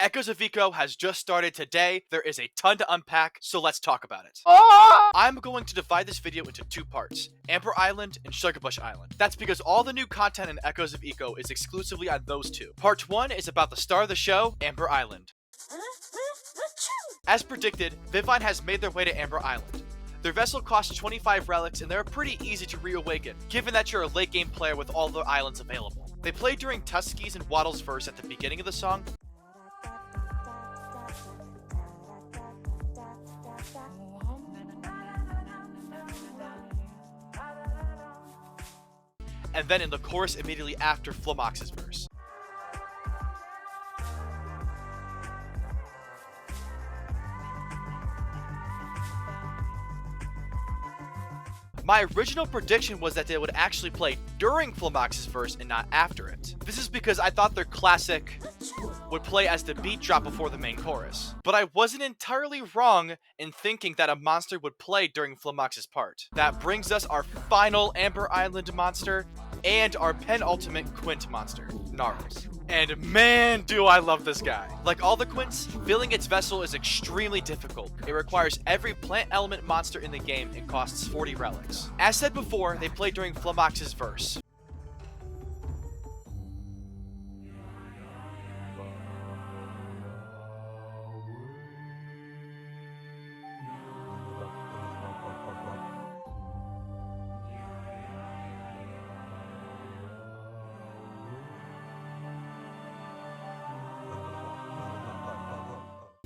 Echoes of Eco has just started today. There is a ton to unpack, so let's talk about it. I'm going to divide this video into two parts, Amber Island and Shugabush Island. That's because all the new content in Echoes of Eco is exclusively on those two. Part 1 is about the star of the show, Amber Island. As predicted, Vivine has made their way to Amber Island. Their vessel costs 25 relics and they're pretty easy to reawaken, given that you're a late game player with all the islands available. They play during Tusky's and Waddle's verse at the beginning of the song, and then in the chorus immediately after Flamox's verse. My original prediction was that they would actually play during Flamox's verse and not after it. This is because I thought their classic would play as the beat drop before the main chorus. But I wasn't entirely wrong in thinking that a monster would play during Flamox's part. That brings us our final Amber Island monster and our penultimate Quint monster, Gnarls. And man, do I love this guy. Like all the Quints, filling its vessel is extremely difficult. It requires every plant element monster in the game and costs 40 relics. As said before, they play during Flamox's verse.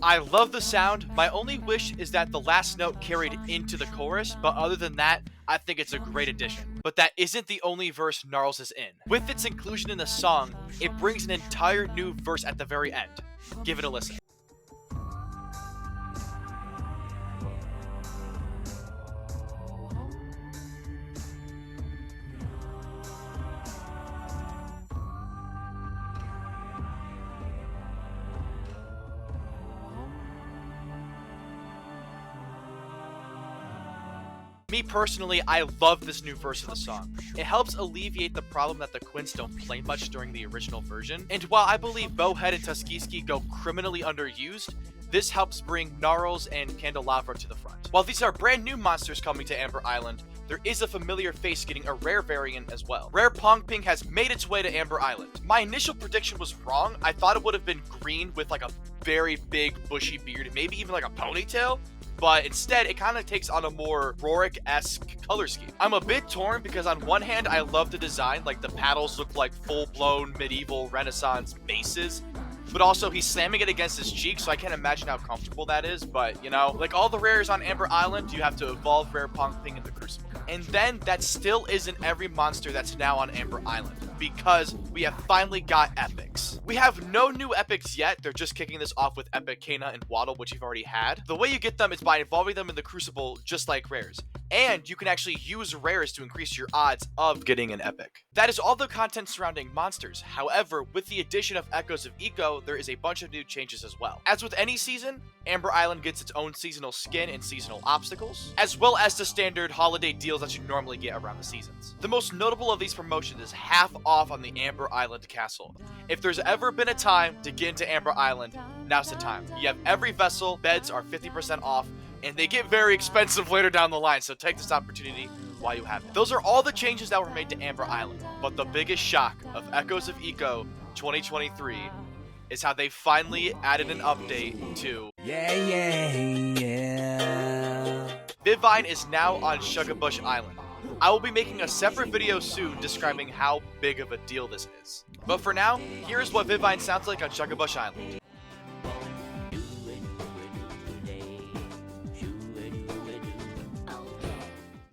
I love the sound. My only wish is that the last note carried into the chorus, but other than that, I think it's a great addition. But that isn't the only verse Gnarls is in. With its inclusion in the song, it brings an entire new verse at the very end. Give it a listen. Me personally, I love this new verse of the song. It helps alleviate the problem that the Quints don't play much during the original version, and while I believe Bowhead and Tuskegee go criminally underused, this helps bring Gnarls and Candelabra to the front. While these are brand new monsters coming to Amber Island, there is a familiar face getting a rare variant as well. Rare Pongping has made its way to Amber Island. My initial prediction was wrong. I thought it would have been green with like a very big bushy beard, maybe even like a ponytail. But instead, it kind of takes on a more Rorik-esque color scheme. I'm a bit torn because on one hand, I love the design, like the paddles look like full-blown medieval Renaissance bases, but also he's slamming it against his cheek, so I can't imagine how comfortable that is. But, you know, like all the rares on Amber Island, you have to evolve Rare Pongping in the Crucible. And then that still isn't every monster that's now on Amber Island, because we have finally got epics. We have no new epics yet, they're just kicking this off with Epic Kana and Waddle, which you've already had. The way you get them is by evolving them in the Crucible, just like rares. And you can actually use rares to increase your odds of getting an epic. That is all the content surrounding monsters. However, with the addition of Echoes of Eco, there is a bunch of new changes as well. As with any season, Amber Island gets its own seasonal skin and seasonal obstacles, as well as the standard holiday deals that you normally get around the seasons. The most notable of these promotions is half off on the Amber Island castle. If there's ever been a time to get into Amber Island, now's the time. You have every vessel, beds are 50% off, and they get very expensive later down the line, so take this opportunity while you have it. Those are all the changes that were made to Amber Island, but the biggest shock of Echoes of Eco 2023 is how they finally added an update to Vivine is now on Shugabush Island. I will be making a separate video soon describing how big of a deal this is. But for now, here's what Vivine sounds like on Shugabush Island.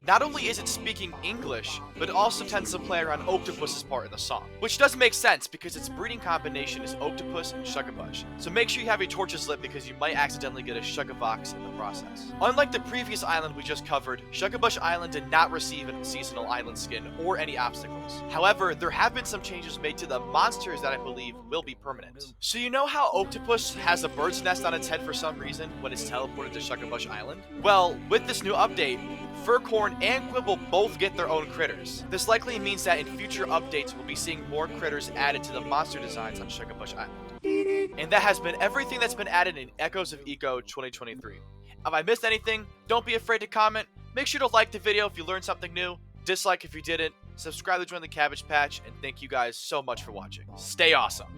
Not only is it speaking English, but it also tends to play around Octopus's part in the song. Which does make sense because its breeding combination is Octopus and Shugabush. So make sure you have your torches lit because you might accidentally get a Shugabox in the process. Unlike the previous island we just covered, Shugabush Island did not receive a seasonal island skin or any obstacles. However, there have been some changes made to the monsters that I believe will be permanent. So you know how Octopus has a bird's nest on its head for some reason when it's teleported to Shugabush Island? Well, with this new update, Furcorn and Quibble both get their own critters. critters. This likely means that in future updates we'll be seeing more critters added to the monster designs on Shugabush Island. And that has been everything that's been added in Echoes of Eco 2023. If I missed anything, don't be afraid to comment. Make sure to like the video if you learned something new, dislike if you didn't, subscribe to join the Cabbage Patch, and thank you guys so much for watching. Stay awesome!